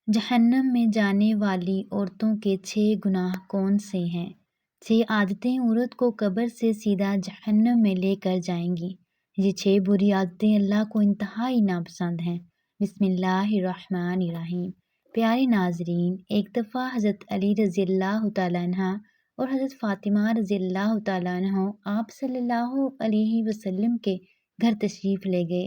جہنم میں جانے والی عورتوں کے 6 گناہ کون سے ہیں؟ 6 عادتیں عورت کو قبر سے سیدھا جہنم میں لے کر جائیں گی۔ یہ 6 بری عادتیں اللہ کو انتہائی ناپسند ہیں۔ بسم اللہ الرحمن الرحیم۔ پیارے ناظرین، ایک دفعہ حضرت علی رضی اللہ تعالیٰ عنہ اور حضرت فاطمہ رضی اللہ تعالیٰ عنہ آپ صلی اللہ علیہ وسلم کے گھر تشریف لے گئے۔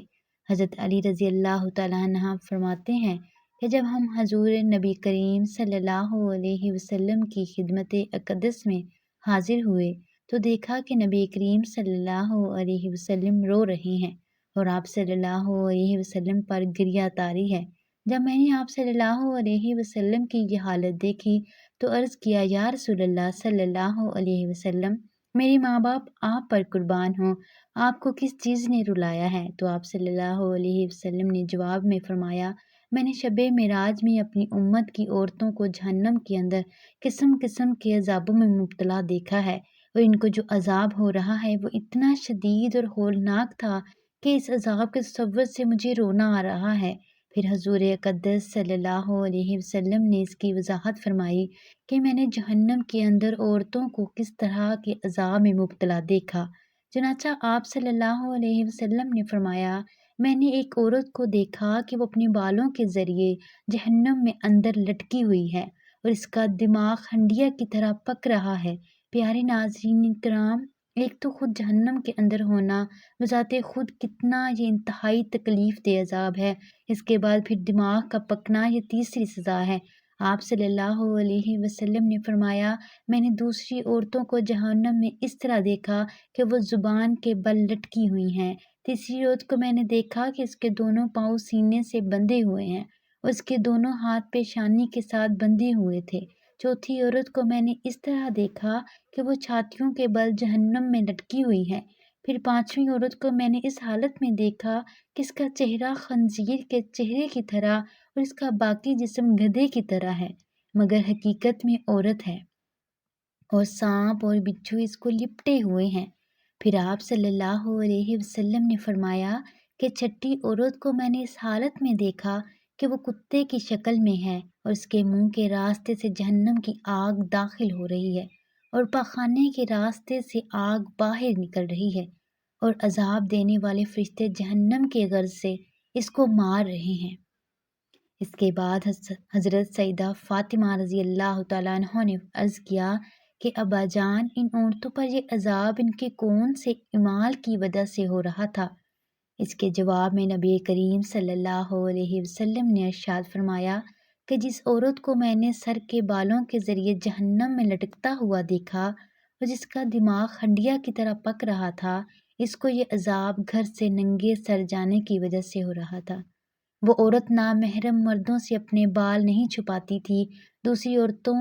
حضرت علی رضی اللہ تعالیٰ عنہ فرماتے ہیں کہ جب ہم حضور نبی کریم صلی اللہ علیہ وسلم کی خدمت اقدس میں حاضر ہوئے تو دیکھا کہ نبی کریم صلی اللہ علیہ وسلم رو رہے ہیں اور آپ صلی اللہ علیہ وسلم پر گریہ طاری ہے۔ جب میں نے آپ صلی اللہ علیہ وسلم کی یہ حالت دیکھی تو عرض کیا، یا رسول اللہ صلی اللہ علیہ وسلم، میرے ماں باپ آپ پر قربان ہوں، آپ کو کس چیز نے رلایا ہے؟ تو آپ صلی اللہ علیہ وسلم نے جواب میں فرمایا، میں نے شب معراج میں اپنی امت کی عورتوں کو جہنم کے اندر قسم قسم کے عذابوں میں مبتلا دیکھا ہے، اور ان کو جو عذاب ہو رہا ہے وہ اتنا شدید اور ہولناک تھا کہ اس عذاب کے تصور سے مجھے رونا آ رہا ہے۔ پھر حضور اقدس صلی اللہ علیہ وسلم نے اس کی وضاحت فرمائی کہ میں نے جہنم کے اندر عورتوں کو کس طرح کے عذاب میں مبتلا دیکھا۔ چنانچہ آپ صلی اللہ علیہ وسلم نے فرمایا، میں نے ایک عورت کو دیکھا کہ وہ اپنے بالوں کے ذریعے جہنم میں اندر لٹکی ہوئی ہے اور اس کا دماغ ہنڈیا کی طرح پک رہا ہے۔ پیارے ناظرین کرام، ایک تو خود جہنم کے اندر ہونا بذات خود کتنا یہ انتہائی تکلیف دہ عذاب ہے، اس کے بعد پھر دماغ کا پکنا یہ تیسری سزا ہے۔ آپ صلی اللہ علیہ وسلم نے فرمایا، میں نے دوسری عورتوں کو جہنم میں اس طرح دیکھا کہ وہ زبان کے بل لٹکی ہوئی ہیں۔ تیسری عورت کو میں نے دیکھا کہ اس کے دونوں پاؤں سینے سے بندھے ہوئے ہیں اور اس کے دونوں ہاتھ پیشانی کے ساتھ بندھے ہوئے تھے۔ چوتھی عورت کو میں نے اس طرح دیکھا کہ وہ چھاتیوں کے بل جہنم میں لٹکی ہوئی ہے۔ پھر پانچویں عورت کو میں نے اس حالت میں دیکھا کہ اس کا چہرہ خنزیر کے چہرے کی طرح اور اس کا باقی جسم گدھے کی طرح ہے، مگر حقیقت میں عورت ہے، اور سانپ اور بچھو اس کو لپٹے ہوئے ہیں۔ پھر آپ صلی اللہ علیہ وسلم نے فرمایا کہ چھٹی عورت کو میں نے اس حالت میں دیکھا کہ وہ کتے کی شکل میں ہے اور اس کے منہ کے راستے سے جہنم کی آگ داخل ہو رہی ہے اور پاخانے کے راستے سے آگ باہر نکل رہی ہے، اور عذاب دینے والے فرشتے جہنم کے غرض سے اس کو مار رہے ہیں۔ اس کے بعد حضرت سیدہ فاطمہ رضی اللہ تعالیٰ عنہ نے عرض کیا کہ ابا جان، ان عورتوں پر یہ عذاب ان کے کون سے اعمال کی وجہ سے ہو رہا تھا؟ اس کے جواب میں نبی کریم صلی اللہ علیہ وسلم نے ارشاد فرمایا کہ جس عورت کو میں نے سر کے بالوں کے ذریعے جہنم میں لٹکتا ہوا دیکھا اور جس کا دماغ ہنڈیا کی طرح پک رہا تھا، اس کو یہ عذاب گھر سے ننگے سر جانے کی وجہ سے ہو رہا تھا۔ وہ عورت نامحرم مردوں سے اپنے بال نہیں چھپاتی تھی۔ دوسری عورتوں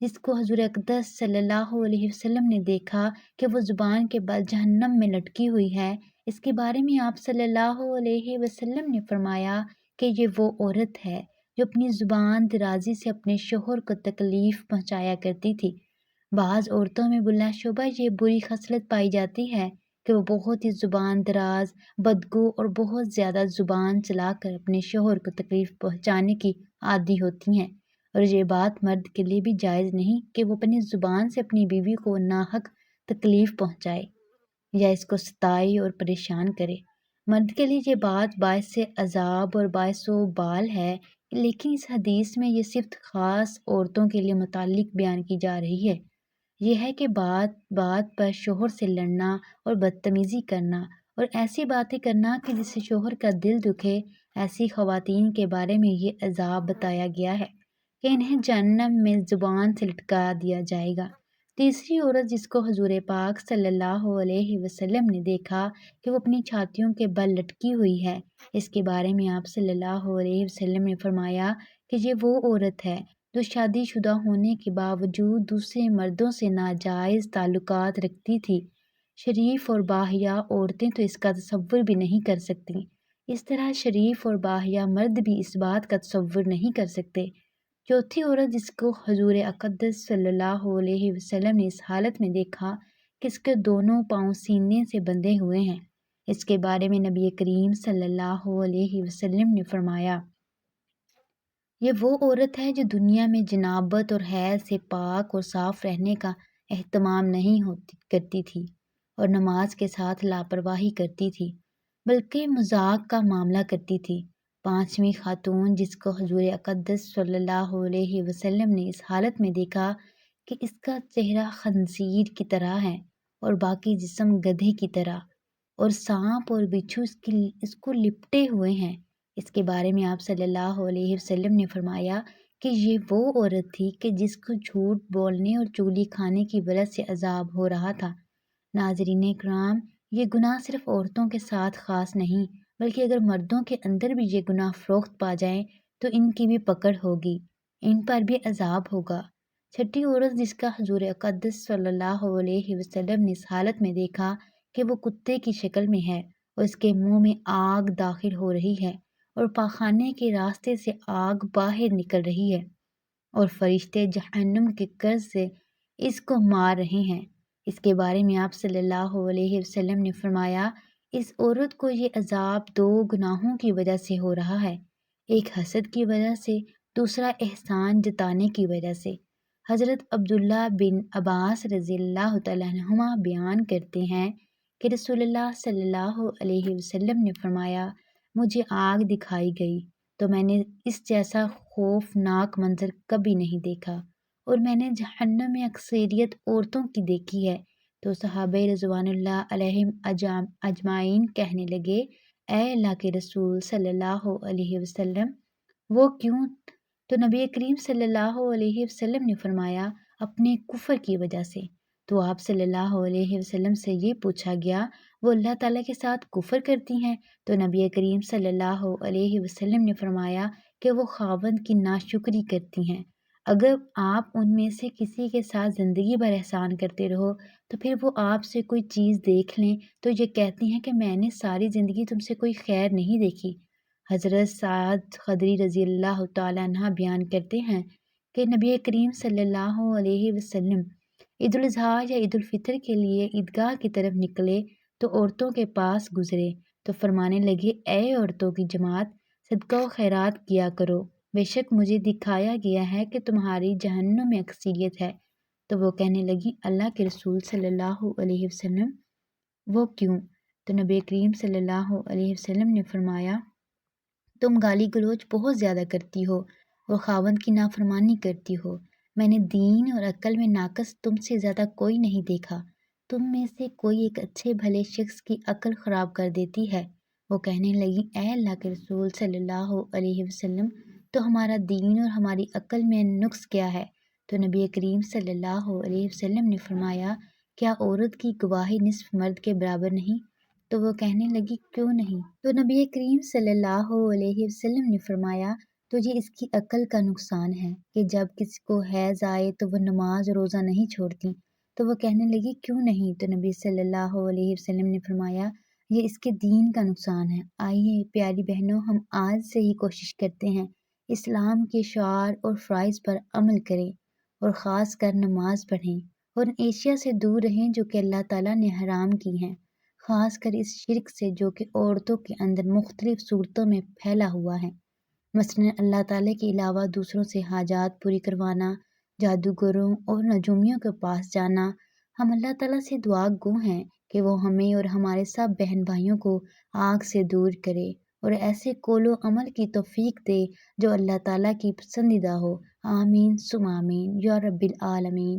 جس کو حضور اقدس صلی اللہ علیہ وسلم نے دیکھا کہ وہ زبان کے بل جہنم میں لٹکی ہوئی ہے، اس کے بارے میں آپ صلی اللہ علیہ وسلم نے فرمایا کہ یہ وہ عورت ہے جو اپنی زبان درازی سے اپنے شوہر کو تکلیف پہنچایا کرتی تھی۔ بعض عورتوں میں بلا شبہ یہ بری خصلت پائی جاتی ہے کہ وہ بہت ہی زبان دراز، بدگو اور بہت زیادہ زبان چلا کر اپنے شوہر کو تکلیف پہنچانے کی عادی ہوتی ہیں، اور یہ بات مرد کے لیے بھی جائز نہیں کہ وہ اپنی زبان سے اپنی بیوی کو ناحق تکلیف پہنچائے یا اس کو ستائے اور پریشان کرے۔ مرد کے لیے یہ بات باعث عذاب اور باعث وبال ہے، لیکن اس حدیث میں یہ صرف خاص عورتوں کے لیے متعلق بیان کی جا رہی ہے۔ یہ ہے کہ بات بات پر شوہر سے لڑنا اور بدتمیزی کرنا اور ایسی باتیں کرنا کہ جس سے شوہر کا دل دکھے، ایسی خواتین کے بارے میں یہ عذاب بتایا گیا ہے کہ انہیں جہنم میں زبان سے لٹکا دیا جائے گا۔ تیسری عورت جس کو حضور پاک صلی اللہ علیہ وسلم نے دیکھا کہ وہ اپنی چھاتیوں کے بل لٹکی ہوئی ہے، اس کے بارے میں آپ صلی اللہ علیہ وسلم نے فرمایا کہ یہ وہ عورت ہے جو شادی شدہ ہونے کے باوجود دوسرے مردوں سے ناجائز تعلقات رکھتی تھی۔ شریف اور باحیا عورتیں تو اس کا تصور بھی نہیں کر سکتی، اس طرح شریف اور باحیا مرد بھی اس بات کا تصور نہیں کر سکتے۔ چوتھی عورت جس کو حضور اقدس صلی اللہ علیہ وسلم نے اس حالت میں دیکھا کہ اس کے دونوں پاؤں سینے سے بندھے ہوئے ہیں، اس کے بارے میں نبی کریم صلی اللہ علیہ وسلم نے فرمایا، یہ وہ عورت ہے جو دنیا میں جنابت اور حیض سے پاک اور صاف رہنے کا اہتمام نہیں کرتی تھی اور نماز کے ساتھ لاپرواہی کرتی تھی بلکہ مذاق کا معاملہ کرتی تھی۔ پانچویں خاتون جس کو حضور اقدس صلی اللہ علیہ وسلم نے اس حالت میں دیکھا کہ اس کا چہرہ خنزیر کی طرح ہے اور باقی جسم گدھے کی طرح اور سانپ اور بچھو اس کو لپٹے ہوئے ہیں، اس کے بارے میں آپ صلی اللہ علیہ وسلم نے فرمایا کہ یہ وہ عورت تھی کہ جس کو جھوٹ بولنے اور چغلی کھانے کی وجہ سے عذاب ہو رہا تھا۔ ناظرین کرام، یہ گناہ صرف عورتوں کے ساتھ خاص نہیں بلکہ اگر مردوں کے اندر بھی یہ گناہ فروخت پا جائیں تو ان کی بھی پکڑ ہوگی، ان پر بھی عذاب ہوگا۔ چھٹی عورت جس کا حضور اقدس صلی اللہ علیہ وسلم نے اس حالت میں دیکھا کہ وہ کتے کی شکل میں ہے اور اس کے منہ میں آگ داخل ہو رہی ہے اور پاخانے کے راستے سے آگ باہر نکل رہی ہے اور فرشتے جہنم کے قرض سے اس کو مار رہے ہیں، اس کے بارے میں آپ صلی اللہ علیہ وسلم نے فرمایا اس عورت کو یہ عذاب دو گناہوں کی وجہ سے ہو رہا ہے، ایک حسد کی وجہ سے، دوسرا احسان جتانے کی وجہ سے۔ حضرت عبداللہ بن عباس رضی اللہ تعالیٰ عنہما بیان کرتے ہیں کہ رسول اللہ صلی اللہ علیہ وسلم نے فرمایا مجھے آگ دکھائی گئی تو میں نے اس جیسا خوفناک منظر کبھی نہیں دیکھا اور میں نے جہنم میں اکثریت عورتوں کی دیکھی ہے تو صحابہ رضوان اللہ علیہم اجمعین کہنے لگے اے اللہ کے رسول صلی اللہ علیہ وسلم وہ کیوں؟ تو نبی کریم صلی اللہ علیہ وسلم نے فرمایا اپنے کفر کی وجہ سے۔ تو آپ صلی اللہ علیہ وسلم سے یہ پوچھا گیا وہ اللہ تعالیٰ کے ساتھ کفر کرتی ہیں؟ تو نبی کریم صلی اللہ علیہ وسلم نے فرمایا کہ وہ خاوند کی ناشکری کرتی ہیں۔ اگر آپ ان میں سے کسی کے ساتھ زندگی بھر احسان کرتے رہو تو پھر وہ آپ سے کوئی چیز دیکھ لیں تو یہ کہتی ہیں کہ میں نے ساری زندگی تم سے کوئی خیر نہیں دیکھی۔ حضرت سعد خدری رضی اللہ تعالیٰ عنہ بیان کرتے ہیں کہ نبی کریم صلی اللہ علیہ وسلم عید الاضحیٰ یا عید الفطر کے لیے عیدگاہ کی طرف نکلے تو عورتوں کے پاس گزرے تو فرمانے لگے اے عورتوں کی جماعت صدقہ و خیرات کیا کرو، بے شک مجھے دکھایا گیا ہے کہ تمہاری جہنم میں اکثریت ہے۔ تو وہ کہنے لگی اللہ کے رسول صلی اللہ علیہ وسلم وہ کیوں؟ تو نبی کریم صلی اللہ علیہ وسلم نے فرمایا تم گالی گلوچ بہت زیادہ کرتی ہو اور خاوند کی نافرمانی کرتی ہو، میں نے دین اور عقل میں ناقص تم سے زیادہ کوئی نہیں دیکھا، تم میں سے کوئی ایک اچھے بھلے شخص کی عقل خراب کر دیتی ہے۔ وہ کہنے لگی اے اللہ کے رسول صلی اللہ علیہ وسلم تو ہمارا دین اور ہماری عقل میں نقص کیا ہے؟ تو نبی کریم صلی اللہ علیہ وسلم نے فرمایا کیا عورت کی گواہی نصف مرد کے برابر نہیں؟ تو وہ کہنے لگی کیوں نہیں؟ تو نبی کریم صلی اللہ علیہ وسلم نے فرمایا تو یہ اس کی عقل کا نقصان ہے کہ جب کسی کو حیض آئے تو وہ نماز روزہ نہیں چھوڑتی۔ تو وہ کہنے لگی کیوں نہیں؟ تو نبی صلی اللہ علیہ وسلم نے فرمایا یہ اس کے دین کا نقصان ہے۔ آئیے پیاری بہنوں ہم آج سے ہی کوشش کرتے ہیں اسلام کے شعار اور فرائض پر عمل کریں اور خاص کر نماز پڑھیں اور ایشیا سے دور رہیں جو کہ اللہ تعالیٰ نے حرام کی ہیں، خاص کر اس شرک سے جو کہ عورتوں کے اندر مختلف صورتوں میں پھیلا ہوا ہے، مثلا اللہ تعالیٰ کے علاوہ دوسروں سے حاجات پوری کروانا، جادوگروں اور نجومیوں کے پاس جانا۔ ہم اللہ تعالیٰ سے دعا گو ہیں کہ وہ ہمیں اور ہمارے سب بہن بھائیوں کو آگ سے دور کرے اور ایسے قول و عمل کی توفیق دے جو اللہ تعالیٰ کی پسندیدہ ہو۔ آمین ثم آمین یا رب العالمین۔